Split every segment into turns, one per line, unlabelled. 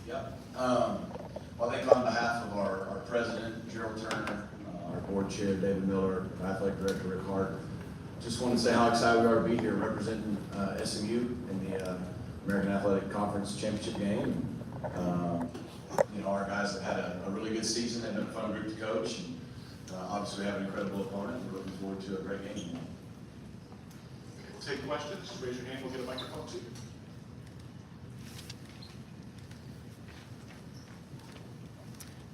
Yep. Well, I think on behalf of our president, Gerald Turner, our board chair, David Miller, our athletic director, Rick Hart, just want to say how excited we are to be here representing SMU in the American Athletic Conference Championship game. Our guys have had a really good season. They've been a fun group to coach. And, obviously, we have an incredible opponent. We're looking forward to a great game.
Okay, we'll take questions. Raise your hand. We'll get a microphone to you.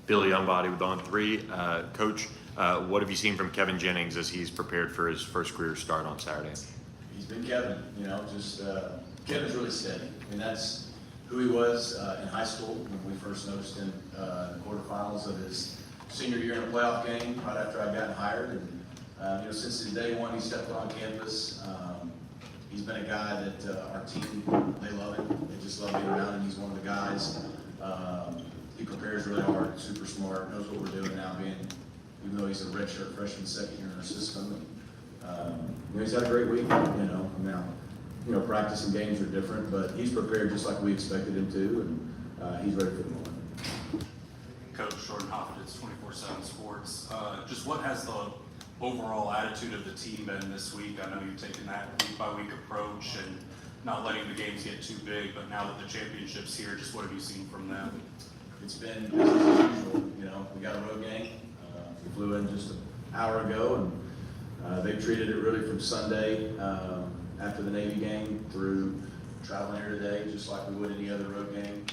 Billy Youngbody with On3. Coach, what have you seen from Kevin Jennings as he's prepared for his first career start on Saturday?
He's been Kevin, Kevin's really steady. I mean, that's who he was in high school when we first noticed him in the quarterfinals of his senior year in a playoff game right after I'd gotten hired. And, since day one, he stepped on campus. He's been a guy that our team, they love him. They just love being around him. He's one of the guys. He prepares really hard, super smart, knows what we're doing now, even though he's a redshirt freshman second year in our system. And, he's had a great week, now, practice and games are different, but he's prepared just like we expected him to, and he's ready for the moment.
Coach Jordan Hoffman's 24/7 Sports. Just what has the overall attitude of the team been this week? I know you've taken that week-by-week approach and not letting the games get too big, but now that the championship's here, just what have you seen from them?
It's been business as usual. We got a road game. We flew in just an hour ago, and they've treated it really from Sunday after the Navy game through traveling here today, just like we would any other road game.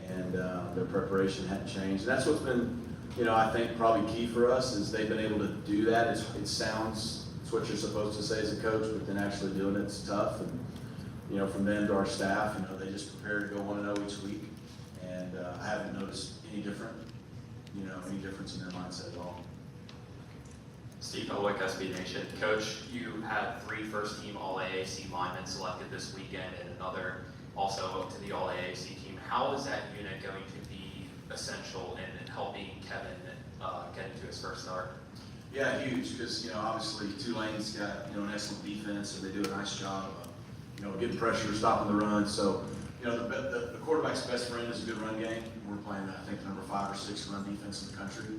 And their preparation hadn't changed. And that's what's been, I think probably key for us is they've been able to do that. It sounds, it's what you're supposed to say as a coach, but then actually doing it's tough. And, from them to our staff, they just prepare to go 1-0 each week. And I haven't noticed any difference in their mindset at all.
Steve Elwick, SB Nation. Coach, you had 3 first-team All-AAC linemen selected this weekend and another also up to the All-AAC team. How is that unit going to be essential in helping Kevin get into his first start?
Yeah, huge, because, obviously Tulane's got, an excellent defense, and they do a nice job of, getting pressure, stopping the run. So, the quarterback's best friend is a good run game. We're playing, I think, number 5 or 6 run defense in the country.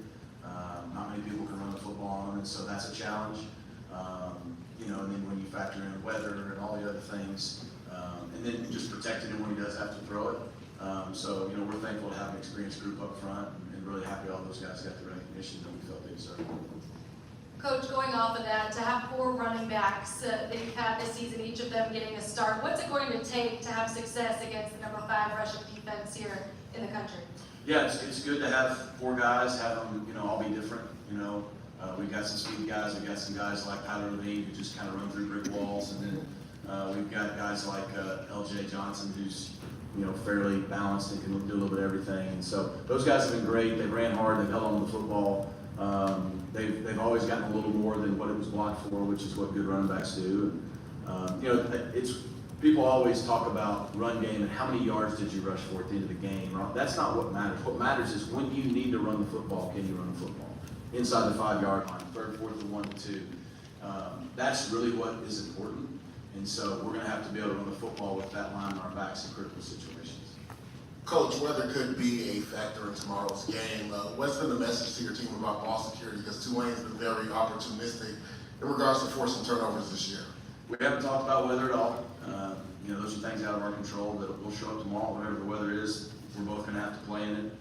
Not many people can run the football on them, and so that's a challenge. And then when you factor in weather and all the other things, and then just protecting him when he does have to throw it. We're thankful to have an experienced group up front, and really happy all those guys got the recognition that we felt they deserved.
Coach, going off of that, to have 4 running backs that you've had this season, each of them getting a start, what's it going to take to have success against the number 5 rushing defense here in the country?
Yeah, it's good to have 4 guys, have them, all be different. We've got some speed guys, we've got some guys like Tyler Levine who just kind of run through brick walls, and then we've got guys like LJ Johnson who's, fairly balanced and can do a little bit of everything. And so those guys have been great. They ran hard, they've held on to the football. They've always gotten a little more than what it was blocked for, which is what good running backs do. It's people always talk about run game and how many yards did you rush for at the end of the game. That's not what matters. What matters is when you need to run the football, can you run the football? Inside the 5-yard line, 3rd, 4th, or 1 to 2. That's really what is important. And so we're going to have to be able to run the football with that line on our backs in critical situations.
Coach, weather could be a factor in tomorrow's game. What's been the message to your team about ball security? Because Tulane's been very opportunistic in regards to forcing turnovers this year.
We haven't talked about weather at all. Those are things out of our control that will show up tomorrow, whatever the weather is. We're both going to have to play in it.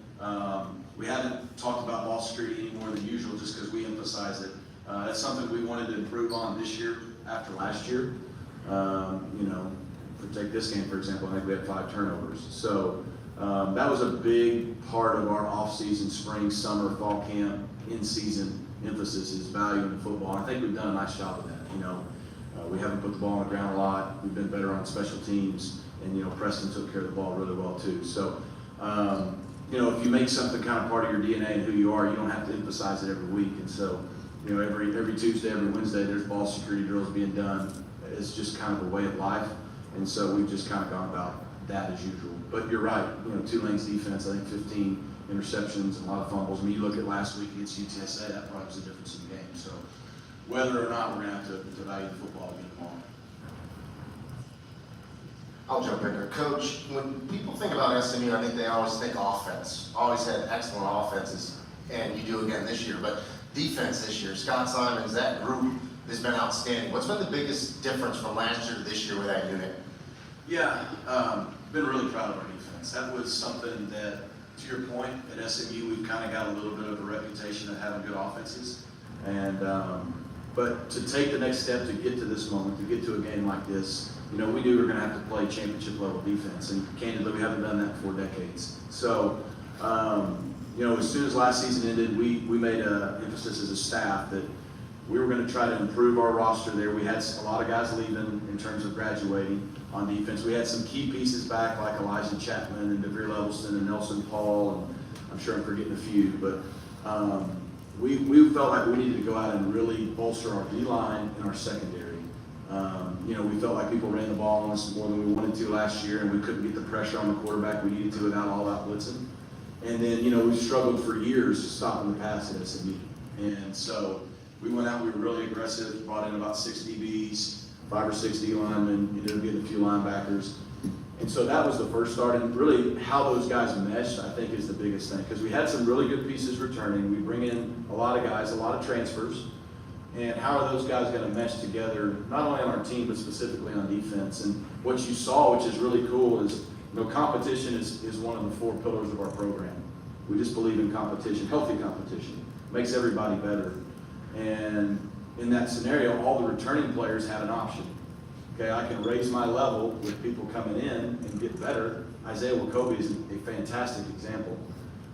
We haven't talked about ball security any more than usual just because we emphasize it. That's something we wanted to improve on this year after last year. Take this game, for example, I think we had 5 turnovers. So that was a big part of our off-season, spring, summer, fall camp, in-season emphasis is value in football. And I think we've done a nice job of that. We haven't put the ball on the ground a lot. We've been better on special teams, and Preston took care of the ball really well too. So, if you make something kind of part of your DNA and who you are, you don't have to emphasize it every week. And so, every Tuesday, every Wednesday, there's ball security drills being done. It's just kind of a way of life, and so we've just kind of gone about that as usual. But you're right. Tulane's defense, I think 15 interceptions and a lot of fumbles. I mean, you look at last week against UTSA, that probably was the difference in the game. So, whether or not we're going to have to value the football again tomorrow.
I'll jump in there. Coach, when people think about SMU, I think they always think offense. Always had excellent offenses, and you do again this year. But defense this year, Scott Simons, that group has been outstanding. What's been the biggest difference from last year to this year with that unit?
Yeah, been really proud of our defense. That was something that, to your point, at SMU, we've kind of got a little bit of a reputation of having good offenses. And, but to take the next step to get to this moment, to get to a game like this, we knew we were going to have to play championship level defense. And candidly, we haven't done that for decades. So, as soon as last season ended, we made an emphasis as a staff that we were going to try to improve our roster there. We had a lot of guys leaving in terms of graduating on defense. We had some key pieces back like Elijah Chapman and DeVere Levelston and Nelson Paul, and I'm sure I'm forgetting a few. But we felt like we needed to go out and really bolster our D-line and our secondary. We felt like people ran the ball on us more than we wanted to last year, and we couldn't get the pressure on the quarterback we needed to without all-out blitzing. And then, we struggled for years stopping the pass at SMU. And so we went out, we were really aggressive, brought in about 6 DBs, 5 or 6 D linemen, getting a few linebackers. And so that was the first start. And really how those guys meshed, I think, is the biggest thing. Because we had some really good pieces returning. We bring in a lot of guys, a lot of transfers. And how are those guys going to mesh together, not only on our team, but specifically on defense? And what you saw, which is really cool, is competition is one of the 4 pillars of our program. We just believe in competition, healthy competition, makes everybody better. And in that scenario, all the returning players had an option. Okay, I can raise my level with people coming in and get better. Isaiah Wakobe is a fantastic example.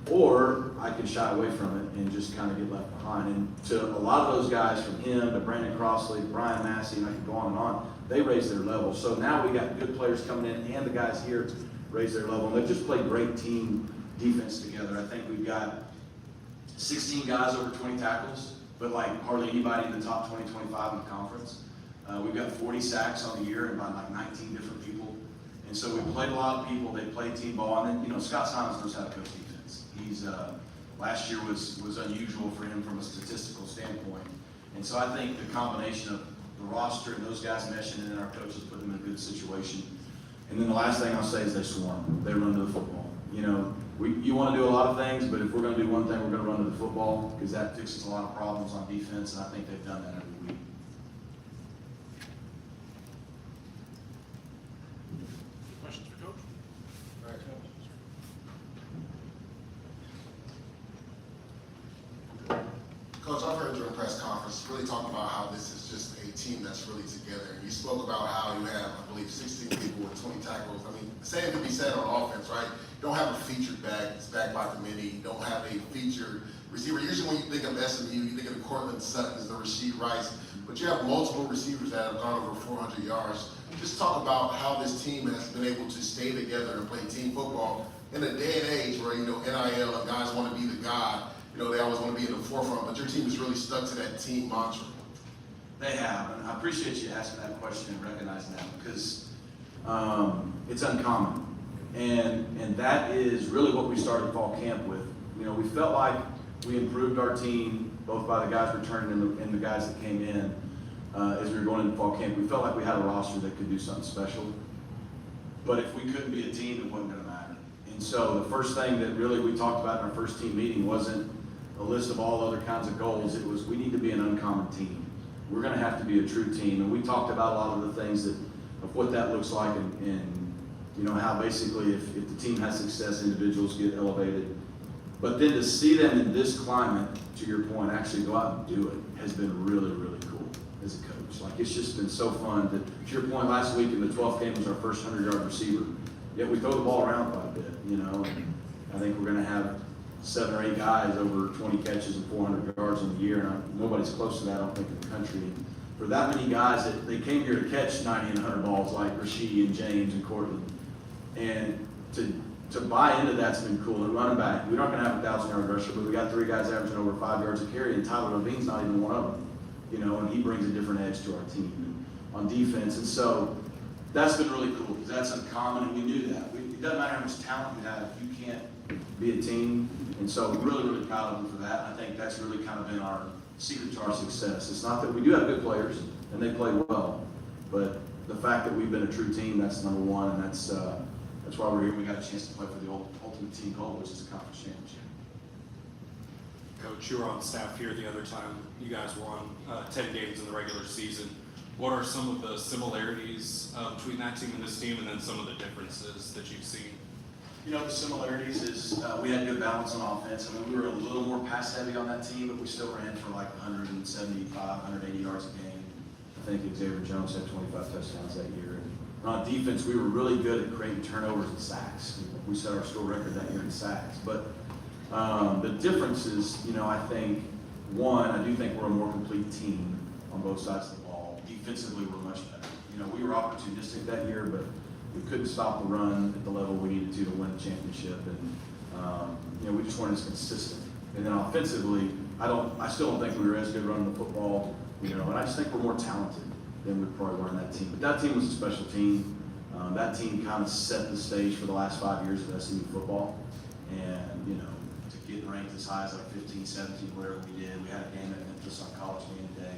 Or I can shy away from it and just kind of get left behind. And to a lot of those guys, from him to Brandon Crossley, Brian Massey, and I can go on, they raised their level. So now we got good players coming in and the guys here raise their level. And they've just played great team defense together. I think we've got 16 guys over 20 tackles, but like hardly anybody in the top 20, 25 in the conference. We've got 40 sacks on the year and by like 19 different people. And so we played a lot of people. They played team ball. And then, Scott Simons knows how to coach defense. He's, last year was unusual for him from a statistical standpoint. And so I think the combination of the roster and those guys meshing and then our coaches put them in a good situation. And then the last thing I'll say is they swarm. They run to the football. You want to do a lot of things, but if we're going to do one thing, we're going to run to the football because that fixes a lot of problems on defense, and I think they've done that every week.
Questions for Coach? All right, Coach.
Coach, I've heard during press conference really talk about how this is just a team that's really together. And you spoke about how you have, I believe, 16 people with 20 tackles. I mean, the same could be said on offense, right? You don't have a featured back, it's backed by committee. You don't have a featured receiver. Usually when you think of SMU, you think of the Cortland Suttons, the Rasheed Rice, but you have multiple receivers that have gone over 400 yards. Just talk about how this team has been able to stay together and play team football in a day and age where, NIL and guys want to be the guy. They always want to be in the forefront, but your team has really stuck to that team mantra.
They have, and I appreciate you asking that question and recognizing that because it's uncommon. And that is really what we started fall camp with. We felt like we improved our team, both by the guys returning and the guys that came in as we were going into fall camp. We felt like we had a roster that could do something special. But if we couldn't be a team, it wasn't going to matter. And so the first thing that really we talked about in our first team meeting wasn't a list of all other kinds of goals. It was we need to be an uncommon team. We're going to have to be a true team. And we talked about a lot of the things of what that looks like and how basically if the team has success, individuals get elevated. But then to see them in this climate, to your point, actually go out and do it has been really, really cool as a coach. Like it's just been so fun. To your point, last week in the 12th game was our first 100-yard receiver. Yet we throw the ball around quite a bit, And I think we're going to have 7 or 8 guys over 20 catches and 400 yards in the year. And nobody's close to that, I don't think, in the country. And for that many guys, they came here to catch 90 and 100 balls like Rasheed and James and Cortland. And to buy into that's been cool. And running back, we're not going to have a 1,000-yard rusher, but we got 3 guys averaging over 5 yards a carry, and Tyler Levine's not even one of them. And he brings a different edge to our team and on defense. And so that's been really cool because that's uncommon, and we knew that. It doesn't matter how much talent you have if you can't be a team. And so we're really, really proud of them for that. I think that's really kind of been our secret to our success. It's not that we do have good players, and they play well, but the fact that we've been a true team, that's number one, and that's why we're here. We got a chance to play for the ultimate team goal, which is a conference championship.
Coach, you were on staff here the other time. You guys won 10 games in the regular season. What are some of the similarities between that team and this team, and then some of the differences that you've seen?
You know, the similarities is we had good balance on offense. I mean, we were a little more pass heavy on that team, but we still ran for like 175, 180 yards a game. I think Xavier Jones had 25 touchdowns that year. And on defense, we were really good at creating turnovers and sacks. We set our school record that year in sacks. But the difference is, you know, I think, one, I do think we're a more complete team on both sides of the ball. Defensively, we're much better. You know, we were opportunistic that year, but we couldn't stop the run at the level we needed to win the championship. And, you know, we just weren't as consistent. And then offensively, I still don't think we were as good running the football, you know, and I just think we're more talented than we probably were on that team. But that team was a special team. That team kind of set the stage for the last 5 years of SMU football. And, you know, to get ranked as high as like 15, 17, whatever we did. We had a game at Memphis on College Game Day.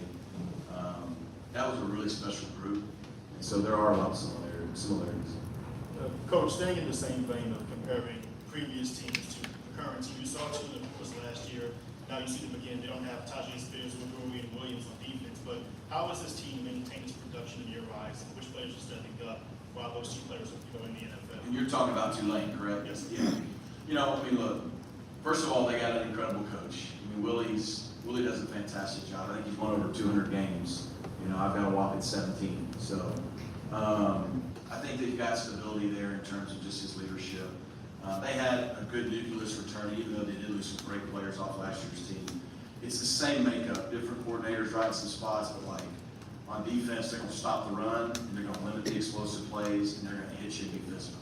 That was a really special group. And so there are a lot of similarities.
Coach, staying in the same vein of comparing previous teams to the current team, you saw two of course last year. Now you see them again. They don't have Tajay Spears, Willie, and Williams on defense. But how has this team maintained its production in your eyes? And which players are stepping up while those two players are in the NFL?
And you're talking about Tulane, correct?
Yes.
Yeah. You know, I mean, look, first of all, they got an incredible coach. I mean, Willie does a fantastic job. I think he's won over 200 games. You know, I've got a whopping 17. So I think they've got stability there in terms of just his leadership. They had a good nucleus return, even though they did lose some great players off last year's team. It's the same makeup, different coordinators right in some spots, but like on defense, they're going to stop the run, and they're going to limit the explosive plays, and they're going to hit you and be physical.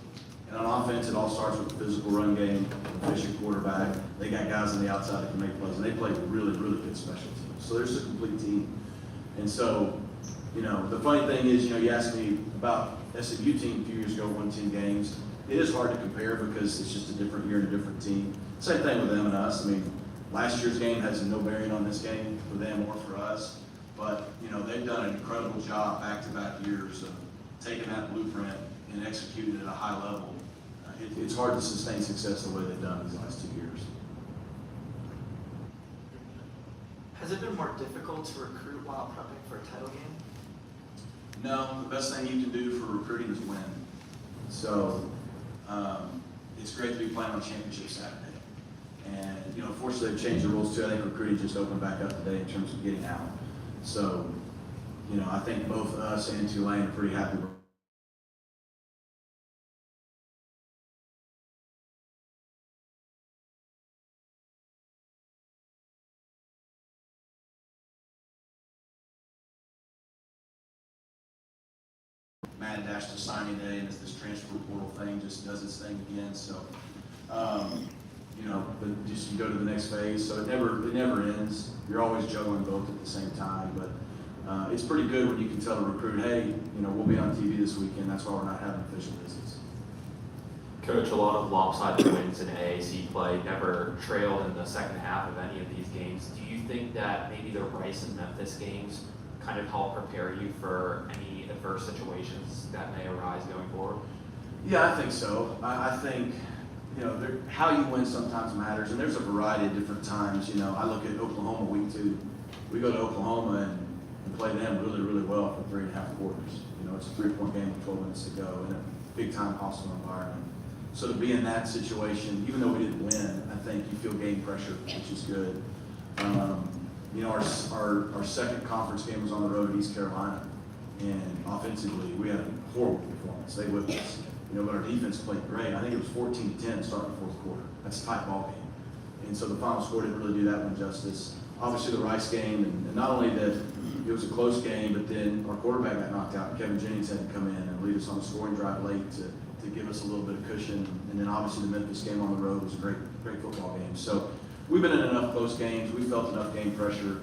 And on offense, it all starts with a physical run game, efficient quarterback. They got guys on the outside that can make plays, and they play really, really good special teams. So there's a complete team. And so, you know, the funny thing is, you know, you asked me about SMU team a few years ago, won 10 games. It is hard to compare because it's just a different year and a different team. Same thing with them and us. I mean, last year's game has no bearing on this game for them or for us. But, you know, they've done an incredible job back-to-back years of taking that blueprint and executing it at a high level. It's hard to sustain success the way they've done these last 2 years.
Has it been more difficult to recruit while prepping for a title game?
No, the best thing you can do for recruiting is win. So it's great to be playing on championship Saturday. And, you know, fortunately they've changed the rules too. I think recruiting just opened back up today in terms of getting out. So, you know, I think both us and Tulane are pretty happy with mad dash to signing day, and it's this transfer portal thing just does its thing again. So, you know, but just you go to the next phase. So it never ends. You're always juggling both at the same time. But it's pretty good when you can tell a recruit, hey, you know, we'll be on TV this weekend. That's why we're not having official visits.
Coach, a lot of lopsided wins in AAC play never trailed in the second half of any of these games. Do you think that maybe the Rice and Memphis games kind of help prepare you for any adverse situations that may arise going forward?
Yeah, I think so. I think, you know, how you win sometimes matters, and there's a variety of different times. You know, I look at Oklahoma week 2. We go to Oklahoma and play them really, really well for 3.5 quarters. You know, it's a 3-point game with 12 minutes to go in a big-time hostile environment. So to be in that situation, even though we didn't win, I think you feel game pressure, which is good. You know, our second conference game was on the road at East Carolina, and offensively, we had a horrible performance. They whipped us. You know, but our defense played great. I think it was 14-10 starting the fourth quarter. That's a tight ball game. And so the final score didn't really do that one justice. Obviously, the Rice game, and not only that it was a close game, but then our quarterback got knocked out. Kevin Jennings had to come in and lead us on a scoring drive late to give us a little bit of cushion. And then obviously the Memphis game on the road was a great football game. So we've been in enough close games. We felt enough game pressure.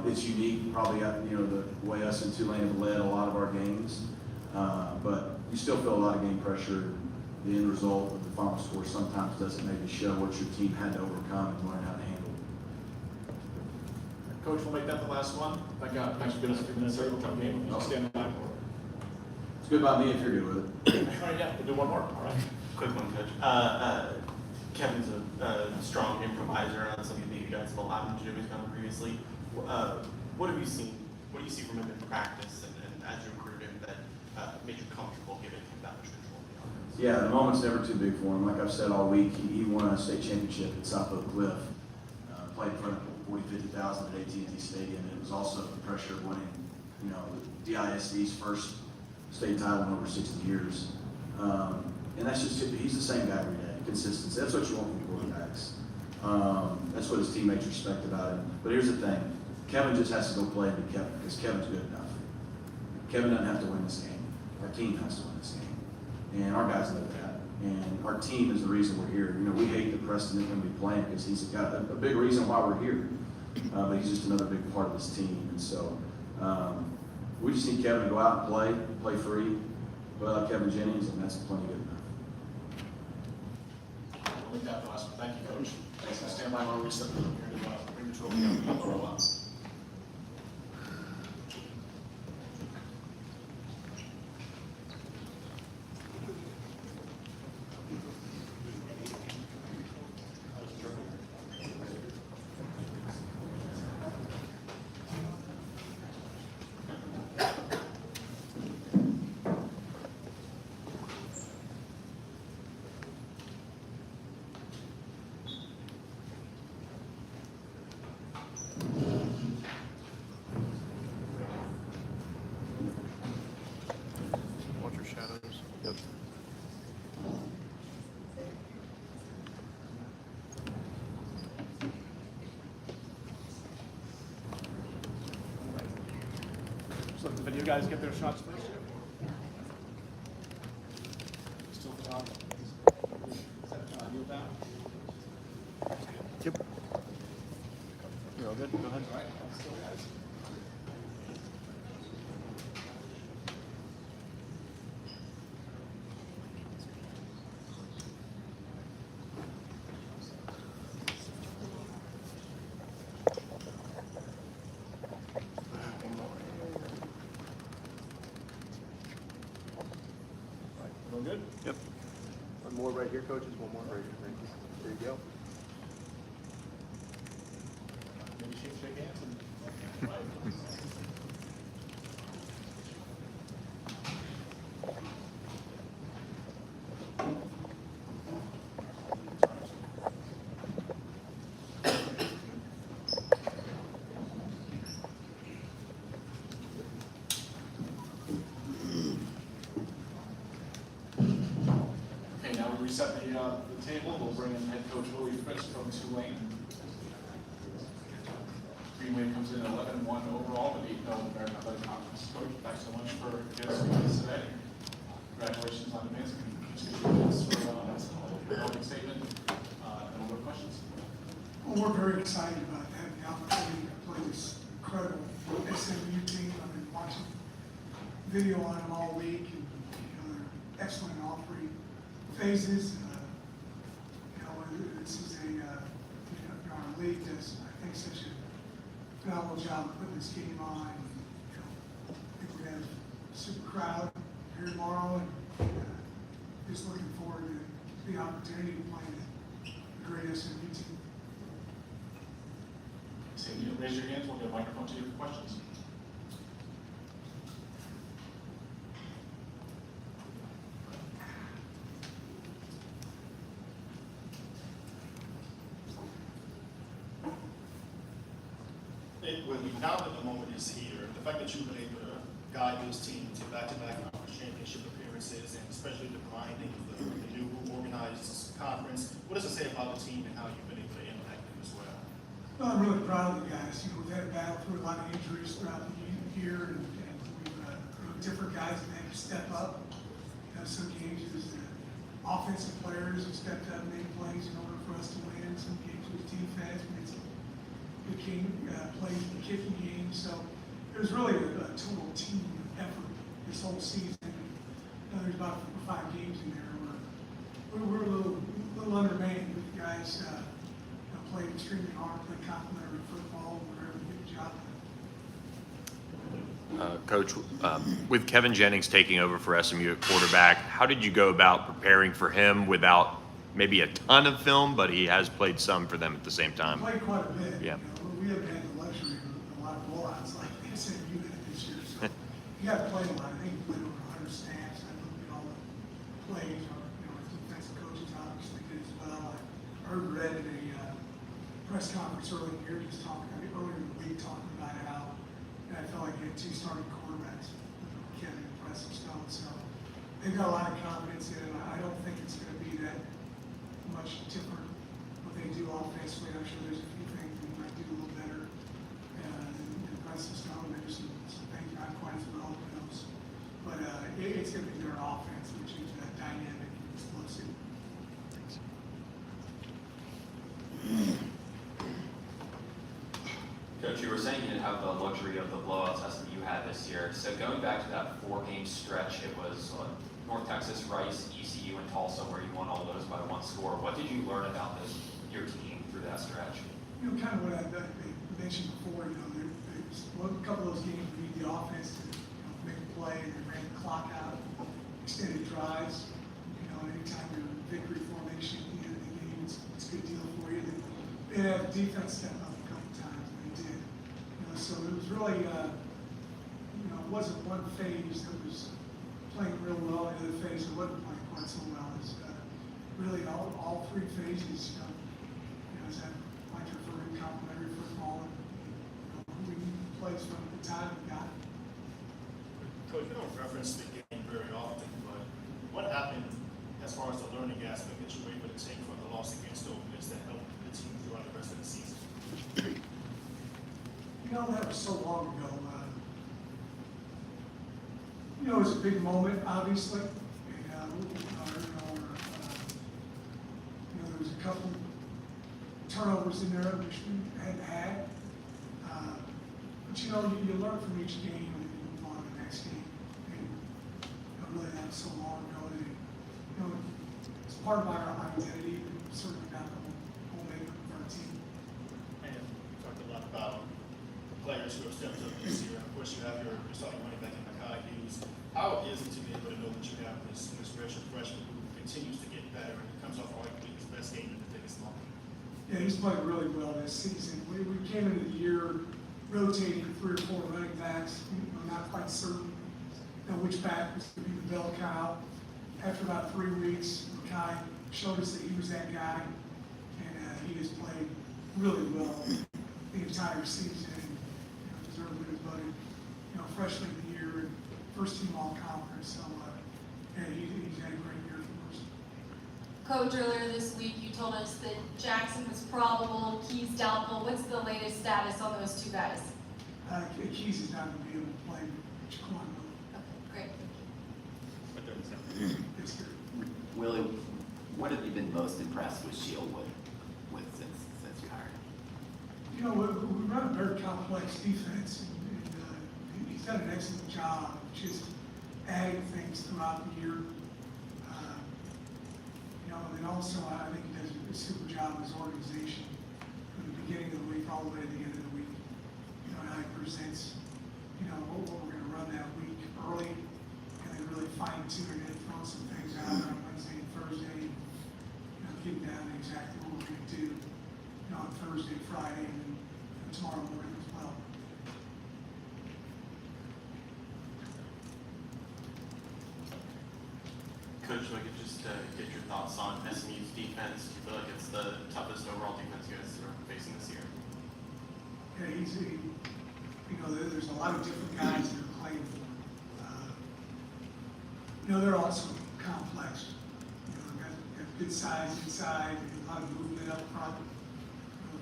It's unique, probably, you know, the way us and Tulane have led a lot of our games. But you still feel a lot of game pressure. The end result of the final score sometimes doesn't maybe show what your team had to overcome and learn how to handle.
Coach, we'll make that the last one. Thanks for giving us a few minutes here. We'll come game. I'll stand by for it.
good by me if you're good with it.
All right, yeah, we'll do one more, all right.
Quick one, Coach. Kevin's a strong improviser on something that you guys have allowed him to do. He's done previously. What have you seen? What do you see from him in practice and as you recruit him that made you comfortable giving him that much control of the offense?
Yeah, the moment's never too big for him. Like I've said all week, he won a state championship at South Oak Cliff. Played in front of 40,000, 50,000 at AT&T Stadium. And it was also the pressure of winning, DISD's first state title in over 60 years. And that's just, he's the same guy every day. Consistency. That's what you want from quarterbacks. That's what his teammates respect about him. But here's the thing. Kevin just has to go play and be Kevin because Kevin's good enough. Kevin doesn't have to win this game. Our team has to win this game. And our guys know that. And our team is the reason we're here. We hate that Preston isn't going to be playing because he's got a big reason why we're here. But he's just another big part of this team. And so we just need Kevin to go out and play free, play like Kevin Jennings, and that's plenty good enough.
We'll leave that for last one. Thank you, Coach. Thanks. Stand by while we step here to bring the trophy up and roll up.
Watch your shadows. Yep.
Just let the video guys get their shots first. Still on. Is that kneel down?
Yep. You're all good. Go ahead.
All right, still guys. All good?
Yep.
One more right here, coaches. One more right here. Thank you. There you go.
Maybe shake hands and. Okay, now we reset the table. We'll bring in head coach Willie Fritz from Tulane. Greenway comes in at 11-1 overall, but 8-0 in the American Athletic Conference. Coach, thanks so much for getting us today. Congratulations on advancing. Congratulations for the opening statement. And more questions.
Well, we're very excited about having the opportunity to play this incredible SMU team. I've been watching video on them all week, and they're excellent in all three phases. This is our league does, I think, such a phenomenal job of putting this game on. I think we're going to have a super crowd here tomorrow, and just looking forward to the opportunity to play a great SMU team.
So you raise your hands. We'll get a microphone to you for questions.
Now that the moment is here, the fact that you've been able to guide those teams to back-to-back conference championship appearances, and especially the grinding of the new organized conference, what does it say about the team and how you've been able to impact them as well?
Well, I'm really proud of the guys. We've had to battle through a lot of injuries throughout the year, and we've different guys that had to step up. Some games, the offensive players have stepped up and made plays in order for us to win. Some games with defense, made some good plays in the kicking game. So it was really a total team effort this whole season. There's about 4 or 5 games in there where we're a little undermanned. The guys played extremely hard, played complementary football, and we're able to get the job done.
Coach, with Kevin Jennings taking over for SMU at quarterback, how did you go about preparing for him without maybe a ton of film, but he has played some for them at the same time?
Played quite a bit.
Yeah.
We haven't had the luxury of a lot of blowouts like SMU had this year, so you got to play a lot. I think we played over 100 snaps. I looked at all the plays. Our defensive coaches obviously did as well. I heard Rhett at a press conference earlier in the year, earlier in the week, talking about how I felt like he had two starting quarterbacks, Kevin and Preston Stone. So they've got a lot of confidence in it. I don't think it's going to be that much different what they do offensively. I'm sure there's a few things we might do a little better than Preston Stone. Maybe some things not quite as well as those. But it's going to be their offense, which is dynamic and explosive.
Coach, you were saying you didn't have the luxury of the blowouts SMU had this year. So going back to that 4-game stretch, it was North Texas, Rice, ECU, and Tulsa, where you won all those by 1 score. What did you learn about your team through that stretch?
Kind of what I mentioned before. A couple of those games we need the offense to make a play, and they ran the clock out, extended drives. Anytime you're in victory formation at the end of the game, it's a good deal for you. They had defense step up a couple times, and they did. So it was really, it wasn't one phase that was playing real well, and the other phase that wasn't playing quite so well. It's really all three phases. As I like to refer to complementary football, and we plays from the time we got.
Coach, we don't reference the game very often, but what happened as far as the learning aspect that you were able to take from the loss against Ole Miss that helped the team throughout the rest of the season?
That was so long ago. It was a big moment, obviously. And, there was a couple turnovers in there, which we hadn't had. But you learn from each game and you move on to the next game. And really, that was so long ago that it's part of our identity, and certainly not the whole makeup of our team.
And you talked a lot about players who have stepped up this year. Of course, you have your starting running back in khaki. How is it to be able to know that you have this redshirt freshman who continues to get better and comes off arguably his best game in the biggest moment?
Yeah, he's played really well this season. We came into the year rotating 3 or 4 running backs, not quite certain which back was going to be the bell cow. After about 3 weeks, Kai showed us that he was that guy, and he has played really well the entire season. And, deserved to be voted, freshman of the year and first team all conference. So, he's had a great year for us.
Coach, earlier this week you told us that Jackson was probable, Keys doubtful. What's the latest status on those 2 guys?
Keys is not going to be able to play Jaquan.
Okay, great.
It's good.
Willie, what have you been most impressed with Shield with since you hired him?
We run a very complex defense, and he's done an excellent job just adding things throughout the year. And then also I think he does a super job with his organization from the beginning of the week all the way to the end of the week. How he presents, what we're going to run that week early, and then really fine tune it, throw some things out on Wednesday and Thursday, getting down to exactly what we're going to do, on Thursday, Friday, and tomorrow morning as well.
Coach, if I could just get your thoughts on SMU's defense. Do you feel like it's the toughest overall defense you guys are facing this year?
Yeah, there's a lot of different guys that are playing for him. They're also complex. Got good size inside, a lot of movement up front,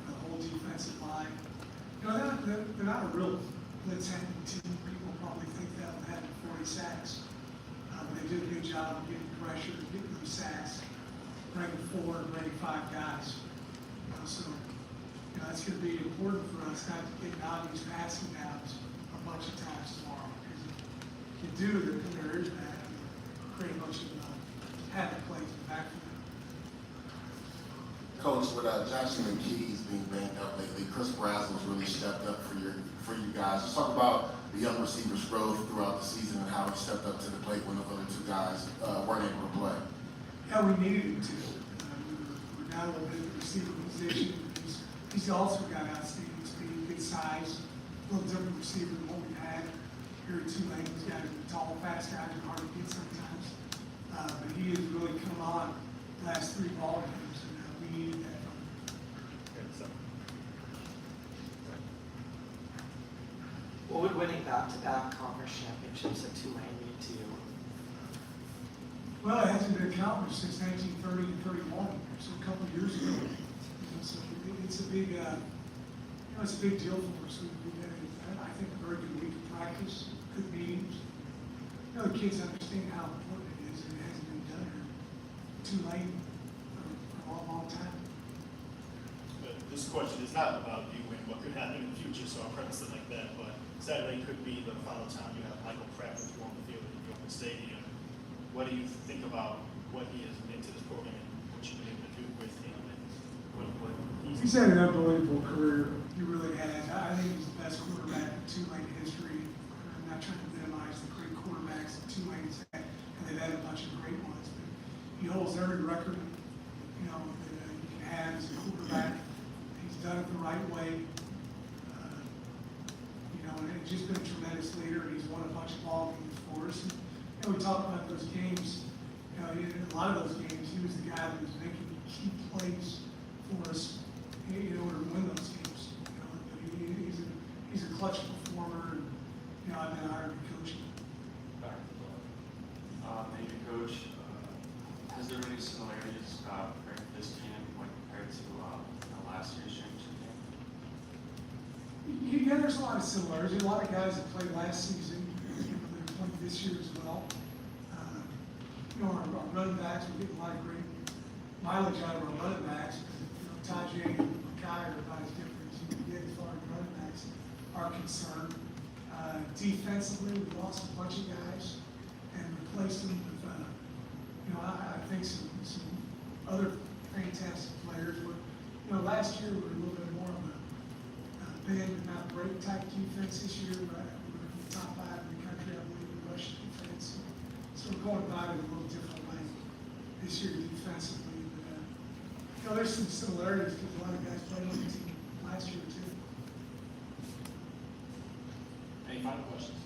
the whole defensive line. They're not a real blitz-heavy team. People probably think that with having 40 sacks. They did a good job of getting pressure, getting those sacks, bringing 4 and bringing 5 guys. That's going to be important for us not to get obvious passing downs a bunch of times tomorrow. Because if you do, there is that. Create a bunch of havoc plays in the backfield.
Coach, with Jackson and Keys being banged up lately, Chris Brazel's really stepped up for you guys. Let's talk about the the young receivers' growth throughout the season and how he stepped up to the plate when the other two guys weren't able to play.
Yeah, we needed him to. We're down a little bit at the receiver position. He's also got outstanding speed, good size, a little different receiver than what we had here at Tulane. He's got a tall, fast guy who hard to get sometimes. But he has really come on the last 3 ball games, and we needed that from him.
What would winning back-to-back conference championships at Tulane mean to you?
Well, it hasn't been accomplished since 1930 and 31, so a couple of years ago. So it's a big, it's a big deal for us. We've had, I think, a very good week of practice, good meetings. The kids understand how important it is, and it hasn't been done here at Tulane for a long, long time.
But this question is not about you and what could happen in the future, so I'll preface it like that, but Saturday could be the final time you have Michael Pratt with you on the field at the Open Stadium. What do you think about what he has meant to this program and what you've been able to do with him? And what
He's had an unbelievable career. He really has. I think he's the best quarterback in Tulane history. I'm not trying to minimize the great quarterbacks that Tulane's had, and they've had a bunch of great ones. But he holds every record, that you can have as a quarterback. He's done it the right way. And he's just been a tremendous leader, and he's won a bunch of ball games for us. And we talk about those games. In a lot of those games, he was the guy that was making key plays for us in order to win those games. But he's a clutch performer, and I've been honored to coach him.
Thank you, Coach. Has there been any similarities for this team when compared to last year's championship game?
Yeah, there's a lot of similarities. A lot of guys that played last season that are playing this year as well. Our running backs, we're getting a lot of great mileage out of our running backs. Tajay and Makai are about as different as you can get as far as running backs are concerned. Defensively, we lost a bunch of guys and replaced them with, I think some other fantastic players. Last year we were a little bit more of a bend and not break type defense. This year we were in the top 5 in the country, I believe, in rush defense. So we're going about it a little different way this year defensively. But there's some similarities because a lot of guys played on the team last year too.
Any final questions?